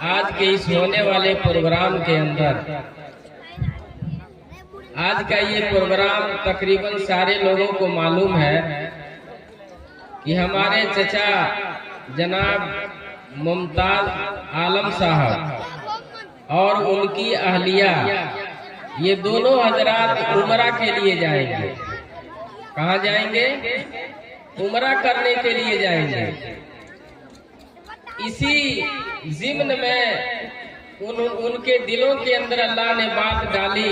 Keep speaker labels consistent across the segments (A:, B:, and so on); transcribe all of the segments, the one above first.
A: आज के इस होने वाले प्रोग्राम के अंदर, आज का ये प्रोग्राम तकरीबन सारे लोगों को मालूम है कि हमारे चचा जनाब मुमताज आलम साहब और उनकी अहलिया ये दोनों हजरात उमरा के लिए जाएंगे। कहाँ जाएंगे? उमरा करने के लिए जाएंगे। इसी जिम्न में उनके दिलों के अंदर अल्लाह ने बात डाली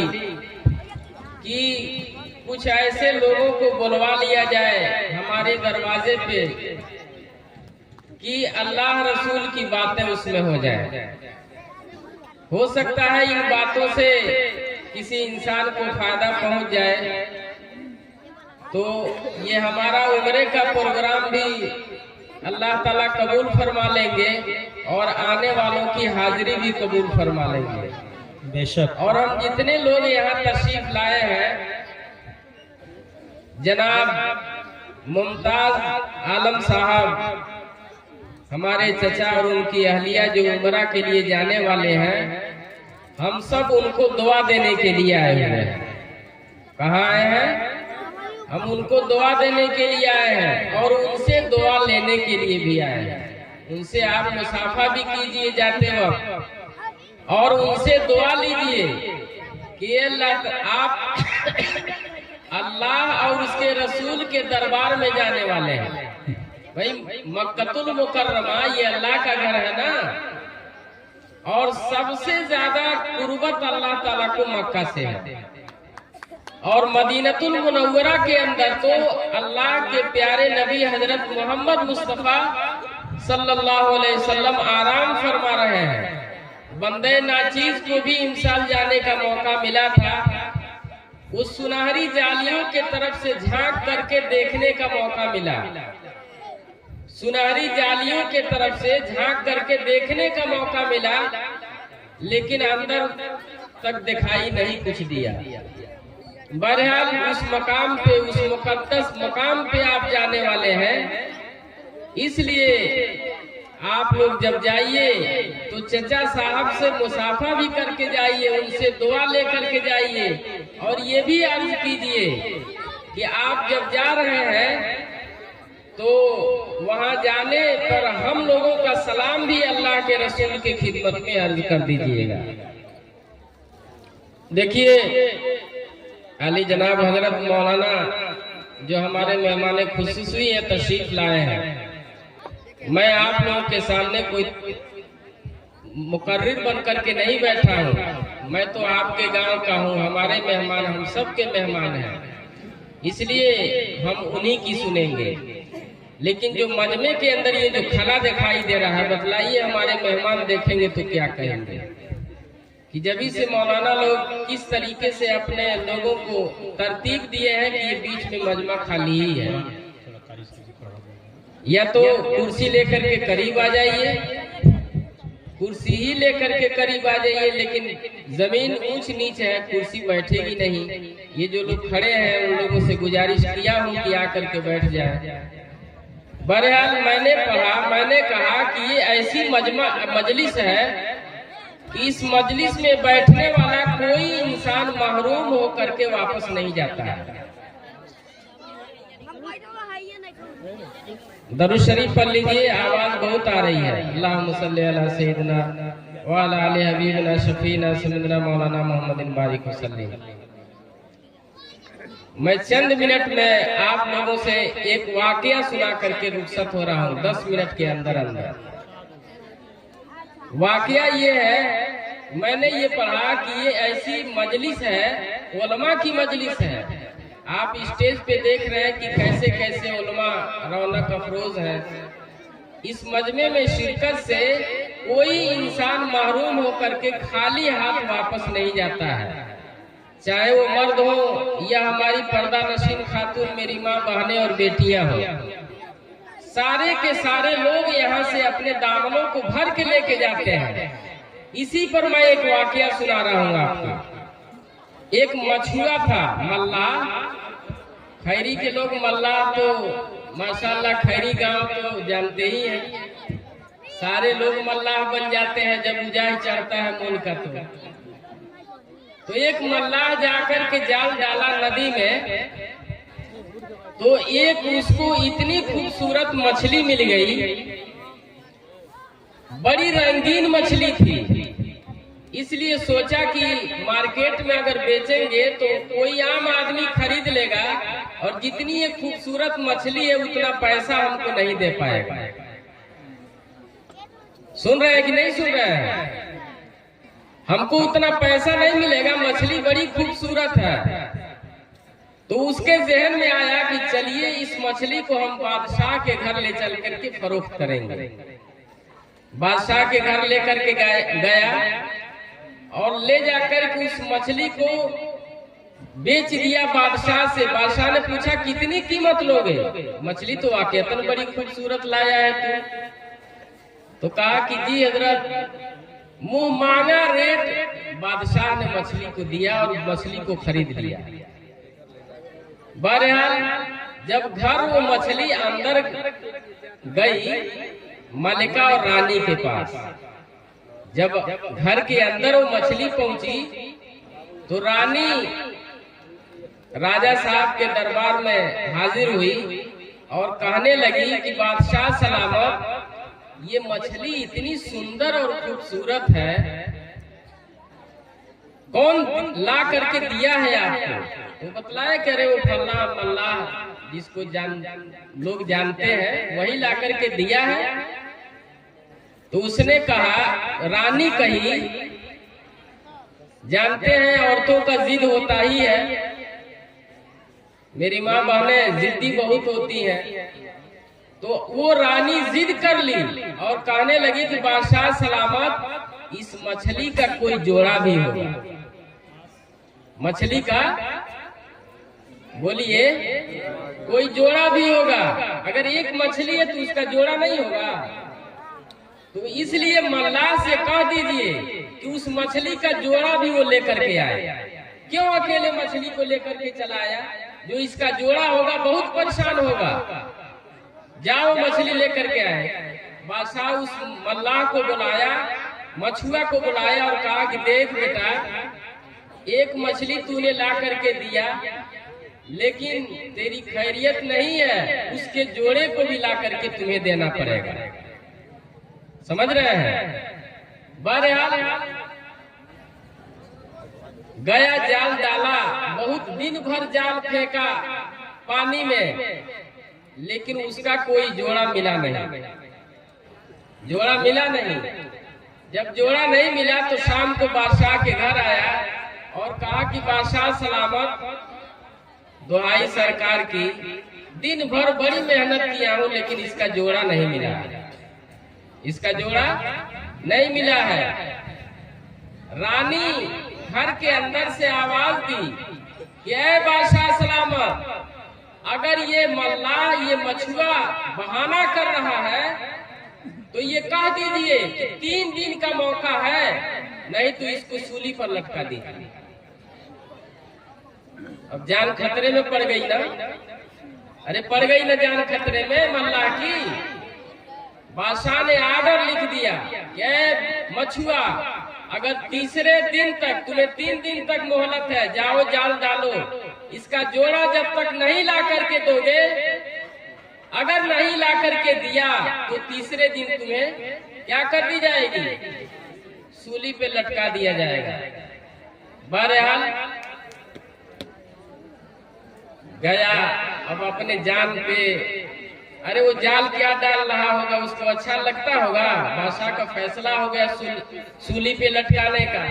A: कि कुछ ऐसे लोगों को बुलवा लिया जाए हमारे दरवाजे पे कि अल्लाह रसूल की बातें उसमें हो जाए। हो सकता है इन बातों से किसी इंसान को फायदा पहुंच जाए, तो ये हमारा उम्रे का प्रोग्राम भी अल्लाह ताला कबूल फरमा लेंगे और आने वालों की हाजिरी भी कबूल फरमा लेंगे
B: बेशक।
A: और हम जितने लोग यहाँ तशरीफ लाए हैं, जनाब मुमताज आलम साहब हमारे चचा और उनकी अहलिया जो उमरा के लिए जाने वाले हैं, हम सब उनको दुआ देने के लिए आए हुए हैं। कहाँ आए हैं? हम उनको दुआ देने के लिए आए हैं और उनसे दुआ लेने के लिए भी आए हैं। उनसे आप मुसाफा भी कीजिए जाते वक्त और उनसे दुआ लीजिए कि आप अल्लाह और उसके रसूल के दरबार में जाने वाले हैं। भाई मक्कतुल मुकर्रमा ये अल्लाह का घर है ना, और सबसे ज्यादा कुर्बत अल्लाह ताला को मक्का से है। और मदीनतुल मुनव्वरा के अंदर तो अल्लाह के प्यारे नबी हजरत मोहम्मद मुस्तफा सल्लल्लाहु अलैहि वसल्लम आराम फरमा रहे हैं। बंदे नाचीज को भी इंसान जाने का मौका मिला था, उस सुनहरी जालियों के तरफ से झांक करके देखने का मौका मिला। सुनहरी जालियों के तरफ से झांक करके देखने का मौका मिला, लेकिन अंदर तक दिखाई नहीं कुछ दिया। बहरहाल उस मकाम पे, उस मुकद्दस मकाम पे आप जाने वाले हैं, इसलिए आप लोग जब जाइए तो चचा साहब से मुसाफा भी करके जाइए, उनसे दुआ लेकर के जाइए और ये भी अर्ज कीजिए कि आप जब जा रहे हैं तो वहाँ जाने पर हम लोगों का सलाम भी अल्लाह के रसूल की खिदमत में अर्ज कर दीजिएगा। देखिए अली जनाब हजरत मौलाना जो हमारे मेहमान खुसूसी है तशरीफ लाए हैं, मैं आप लोगों के सामने कोई मुकर्रिर बन करके नहीं बैठा हूँ। मैं तो आपके गांव का हूँ, हमारे मेहमान हम सब के मेहमान हैं, इसलिए हम उन्हीं की सुनेंगे। लेकिन जो मजमे के अंदर ये जो खला दिखाई दे रहा है, बतलाइए हमारे मेहमान देखेंगे तो क्या कहेंगे कि जब से मौलाना लोग किस तरीके से अपने लोगों को तरतीब दिए हैं कि ये बीच में मजमा खाली ही है, या तो कुर्सी लेकर के करीब आ जाइए, कुर्सी ही लेकर के करीब आ जाइए, लेकिन जमीन ऊंच नीच है, कुर्सी बैठेगी नहीं। ये जो लोग खड़े हैं उन लोगों से गुजारिश किया हूँ कि आकर के बैठ जाए। बहरहाल मैंने कहा कि ये ऐसी मजलिस है कि इस मजलिस में बैठने वाला कोई इंसान महरूम हो करके वापस नहीं जाता है। दरूद शरीफ पढ़ लीजिए, आवाज बहुत आ रही है। अल्लाहुम्मा सल्ली अला सय्यिदिना व अला आलि हबीबिना शफीना सल्लल्लाहु मौलाना मोहम्मदिन बारिक वसल्लम। मैं चंद मिनट में आप लोगों से एक वाकया सुना करके रुखसत हो रहा हूँ 10 मिनट के अंदर अंदर। वाकया ये है, मैंने ये पढ़ा कि ये ऐसी मजलिस है, उलमा की मजलिस है। आप स्टेज पे देख रहे हैं कि कैसे कैसे उलमा रौनक अफरोज है। इस मजमे में शिरकत से कोई इंसान महरूम होकर के खाली हाथ वापस नहीं जाता है, चाहे वो मर्द हो या हमारी पर्दा नशीन खातून, मेरी माँ, बहनें और बेटियां हो। सारे के सारे लोग यहाँ से अपने दामनों को भर के लेके जाते हैं। इसी पर मैं एक वाकया सुना रहा हूँ आपको। एक मछुआ था, मल्लाह, खैरी के लोग मल्लाह तो माशाल्लाह, खैरी गांव तो जानते ही हैं, सारे लोग मल्लाह बन जाते हैं जब ऊंचाई चढ़ता है मूल का। तो एक मल्लाह जाकर के जाल डाला नदी में, तो एक उसको इतनी खूबसूरत मछली मिल गई, बड़ी रंगीन मछली थी। इसलिए सोचा कि मार्केट में अगर बेचेंगे तो कोई आम आदमी खरीद लेगा, और जितनी ये खूबसूरत मछली है उतना पैसा हमको नहीं दे पाएगा। सुन रहे हैं कि नहीं सुन रहे हैं? हमको उतना पैसा नहीं मिलेगा, मछली बड़ी खूबसूरत है। तो उसके जहन में आया कि चलिए इस मछली को हम बादशाह के घर ले चल करके फरोख्त करेंगे। बादशाह के घर लेकर के गया और ले जाकर के उस मछली को बेच दिया बादशाह से। बादशाह ने पूछा कितनी कीमत लोगे? मछली तो वाकईतन बड़ी खूबसूरत लाया है तू। तो कहा कि जी हजरत, मुंह मांगा रेट बादशाह ने मछली को दिया और मछली को खरीद लिया। बहरहाल जब घर वो मछली अंदर गई मलिका और रानी के पास, जब घर के अंदर वो मछली पहुंची तो रानी राजा साहब के दरबार में हाजिर हुई और कहने लगी कि बादशाह सलामत, ये मछली इतनी सुंदर और खूबसूरत है, कौन ला करके दिया है आपको? तो बतलाया कह रहे वो फल्ला मल्ला जिसको लोग जानते हैं वही ला करके दिया है। तो उसने कहा, रानी कही, जानते हैं औरतों का जिद होता ही है, मेरी माँ बहनें जिद्दी बहुत होती हैं। तो वो रानी जिद कर ली और कहने लगी कि बादशाह सलामत, इस मछली का कोई जोड़ा भी होगा। मछली का बोलिए कोई जोड़ा भी होगा। अगर एक मछली है तो उसका जोड़ा नहीं होगा। तो इसलिए मल्लाह से कह दीजिए कि उस मछली का जोड़ा भी वो लेकर के आए। क्यों अकेले मछली को लेकर के चला आया? जो इसका जोड़ा होगा बहुत परेशान होगा। जाओ मछली लेकर के आए। बादशाह उस मल्लाह को बुलाया, मछुआ को बुलाया और कहा कि देख बेटा, एक मछली तूने ला करके दिया, लेकिन तेरी खैरियत नहीं है, उसके जोड़े को भी ला करके तुम्हें देना पड़ेगा। समझ रहे हैं? बहरहाल गया, जाल डाला, बहुत दिन भर जाल फेंका पानी में, लेकिन उसका कोई जोड़ा मिला नहीं। जोड़ा मिला नहीं। जब जोड़ा नहीं मिला तो शाम को बादशाह के घर आया और कहा कि बादशाह सलामत, दुहाई सरकार की, दिन भर बड़ी मेहनत किया हूँ लेकिन इसका जोड़ा नहीं मिला। इसका जोड़ा नहीं मिला है। रानी घर के अंदर से आवाज दी कि ऐ बादशाह सलामत, अगर ये मल्लाह, ये मछुआ बहाना कर रहा है तो ये कह दीजिए कि 3 दिन का मौका है, नहीं तो इसको सूली पर लटका दीजिए। अब जान खतरे में पड़ गई ना। अरे पड़ गई ना जान खतरे में मल्लाह की। बादशाह ने आर्डर लिख दिया कि मछुआ, अगर तीसरे दिन तक, तुम्हें 3 दिन तक मोहलत है, जाओ जाल डालो, इसका जोड़ा जब तक नहीं ला करके दोगे, अगर नहीं ला करके दिया तो तीसरे दिन तुम्हें क्या कर दी जाएगी? सूली पे लटका दिया जाएगा। बहरहाल गया, अब अपने जान पे, अरे वो जाल क्या डाल रहा होगा, उसको अच्छा लगता होगा। बादशाह का फैसला हो गया सूली पे लटकाने का।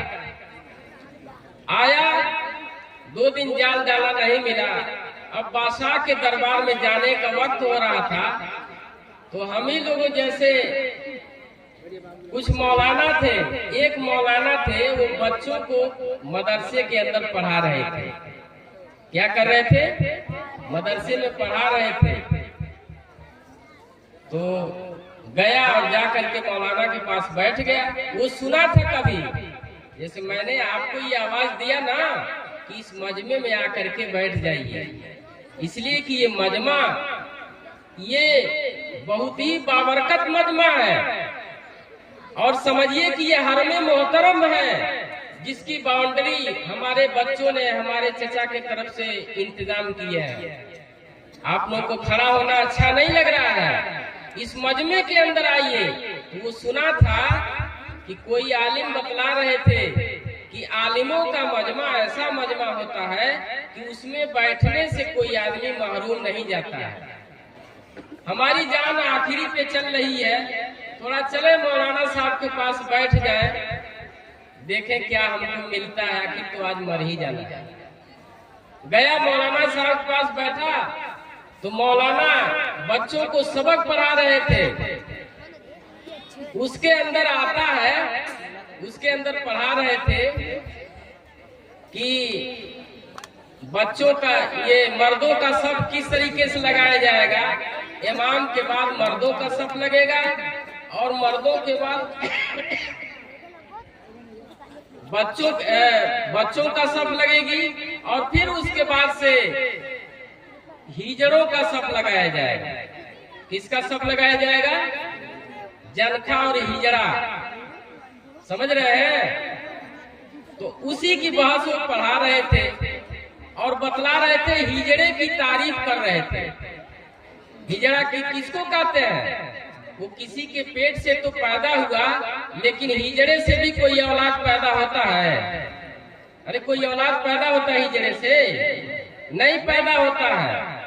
A: आया, 2 दिन जाल डाला, नहीं मिला। अब बादशाह के दरबार में जाने का वक्त हो रहा था, तो हम ही लोगों जैसे कुछ मौलाना थे। एक मौलाना थे, वो बच्चों को मदरसे के अंदर पढ़ा रहे थे। क्या कर रहे थे? मदरसे में पढ़ा रहे थे। तो गया और जाकर के मौलाना के पास बैठ गया। वो सुना था कभी, जैसे मैंने आपको ये आवाज दिया ना कि इस मजमे में आकर के बैठ जाइए, इसलिए कि ये मजमा, ये बहुत ही बाबरकत मजमा है। और समझिए कि ये हरम मोहतरम है, जिसकी बाउंड्री हमारे बच्चों ने हमारे चचा के तरफ से इंतजाम किया है। आप लोगों को खड़ा होना अच्छा नहीं लग रहा है? इस मजमे के अंदर आइए। वो सुना था कि कोई आलिम बतला रहे थे कि आलिमों का मजमा ऐसा मजमा होता है कि उसमें बैठने से कोई आदमी महरूम नहीं जाता है। हमारी जान आखिरी पे चल रही है, थोड़ा चले मौलाना साहब के पास बैठ जाए, देखें क्या हमको मिलता है, आखिर तो आज मर ही जाना है। गया मौलाना साहब के पास बैठा तो मौलाना बच्चों को सबक पढ़ा रहे थे। उसके अंदर आता है, उसके अंदर पढ़ा रहे थे कि बच्चों का ये मर्दों का सफ किस तरीके से लगाया जाएगा। इमाम के बाद मर्दों का सफ लगेगा और मर्दों के बाद बच्चों का सफ लगेगी और फिर उसके बाद से हिजड़ों का सफ लगाया जाएगा। किसका सफ लगाया जाएगा? जनखा और हिजड़ा, समझ रहे हैं? तो उसी की बहस वो पढ़ा रहे थे और बतला रहे थे, हिजड़े की तारीफ कर रहे थे। हिजड़ा किसको कहते हैं? वो किसी के पेट से तो पैदा हुआ, लेकिन हिजड़े से भी कोई औलाद पैदा होता है? अरे कोई औलाद पैदा होता है हिजड़े से? नहीं पैदा होता है।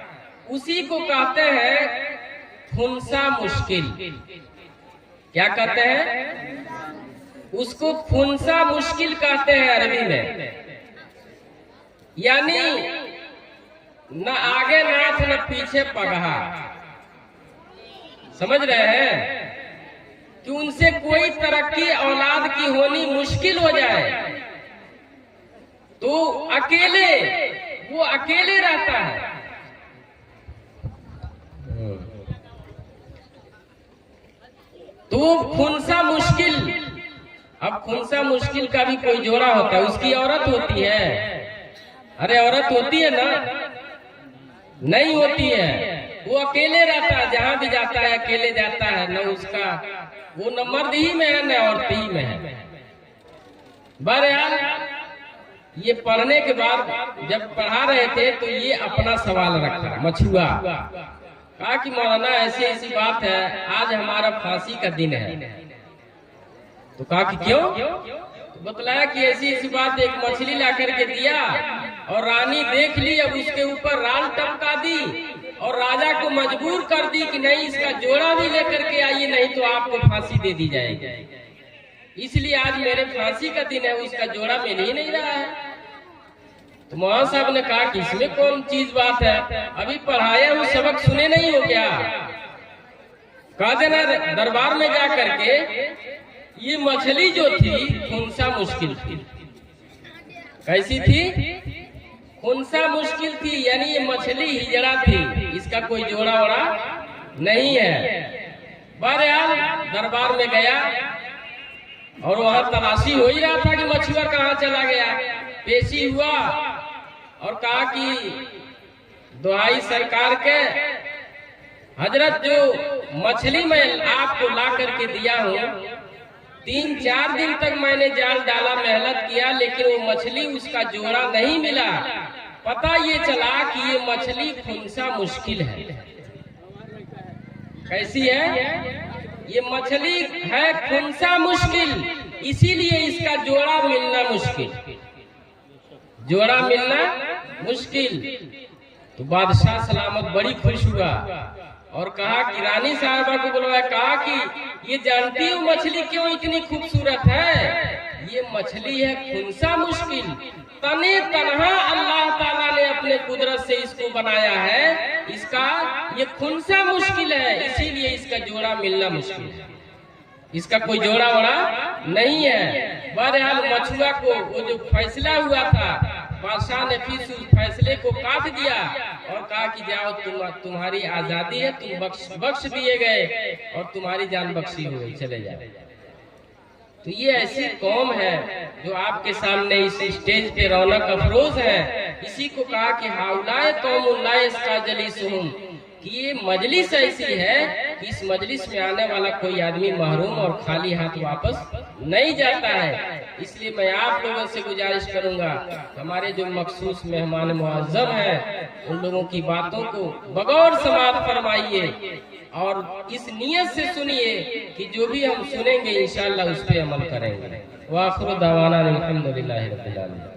A: उसी को कहते हैं खुनसा मुश्किल। क्या कहते हैं? उसको खुनसा मुश्किल कहते हैं अरबी में। यानी न आगे नाथ न पीछे पगहा। समझ रहे हैं कि उनसे कोई तरक्की औलाद की होनी मुश्किल हो जाए तो वो अकेले रहता है। तो खुनसा मुश्किल, अब खुनसा मुश्किल का भी कोई जोड़ा होता है, उसकी औरत होती है। अरे औरत होती है ना? नहीं होती है। वो अकेले रहता है, जहां भी जाता है अकेले जाता है। न उसका वो न मर्द ही में है न औरत ही में है। बहरहाल ये पढ़ने के बाद जब पढ़ा रहे थे तो ये अपना सवाल रखा मछुआ। कहा कि मौलाना ऐसी ऐसी बात है, आज हमारा फांसी का दिन है। तो कहा कि क्यों? तो बतलाया कि ऐसी ऐसी बात, एक मछली ला करके दिया और रानी देख ली, अब उसके ऊपर राल टपका दी और राजा को मजबूर कर दी कि नहीं, इसका जोड़ा भी लेकर के आइए, नहीं तो आपको फांसी दे दी जाएगी। इसलिए आज मेरे फांसी का दिन है, उसका जोड़ा मिल ही नहीं रहा है। तो मौलाना साहब ने कहा कि इसमें कौन चीज बात है, अभी पढ़ाया हुआ सबक सुने नहीं हो क्या? कहा देना दरबार में जा करके ये मछली जो थी खुनसा मुश्किल थी। कैसी थी? खुनसा मुश्किल थी, यानी ये मछली हिजड़ा थी, इसका कोई जोड़ा वोड़ा नहीं है। बहरहाल दरबार में गया और वहां तलाशी हो ही रहा था कि मछुआ कहाँ चला गया। पेशी हुआ और कहा कि दुहाई सरकार के, हजरत जो मछली मैं आपको ला करके दिया हूँ, 3-4 दिन तक मैंने जाल डाला, मेहनत किया, लेकिन वो मछली उसका जोड़ा नहीं मिला। पता ये चला कि ये मछली खुनसा मुश्किल है। कैसी है? ये मछली है खुनसा मुश्किल, इसीलिए इसका जोड़ा मिलना मुश्किल। जोड़ा मिलना मुश्किल। तो बादशाह सलामत बड़ी खुश हुआ और कहा कि रानी साहबा को बुलवाया। कहा कि ये जानती हो मछली क्यों इतनी खूबसूरत है? ये मछली है खुनसा मुश्किल। तने तनहा अल्लाह ताला ने अपने कुदरत से इसको बनाया है। इसका ये खुनसा मुश्किल है, इसीलिए इसका जोड़ा मिलना मुश्किल है। इसका कोई जोड़ा वोड़ा नहीं है। बहरहाल मछुआ को वो जो फैसला हुआ था, बादशाह ने फिर उस फैसले को काट दिया और कहा कि जाओ, तुम्हारी आजादी है, तुम बख्श दिए गए और तुम्हारी जान बख्शी हो गई, चले जाओ। तो ये ऐसी कौम है जो आपके सामने इस स्टेज पे रौनक अफरोज है। इसी को कहा कि हाउलाए कौम उल्लाए इसका जलीसुहुम, कि ये मजलिस ऐसी है कि इस मजलिस में आने वाला कोई आदमी महरूम और खाली हाथ वापस नहीं जाता है। इसलिए मैं आप लोगों से गुजारिश करूंगा, हमारे जो मखसूस मेहमान मुअज़्ज़म हैं उन लोगों की बातों को बगौर समाअत फरमाइए और इस नियत से सुनिए कि जो भी हम सुनेंगे इंशाअल्लाह उस पे अमल करेंगे। व आखिर दावाना अल्हम्दुलिल्लाहि रब्बिल आलमीन।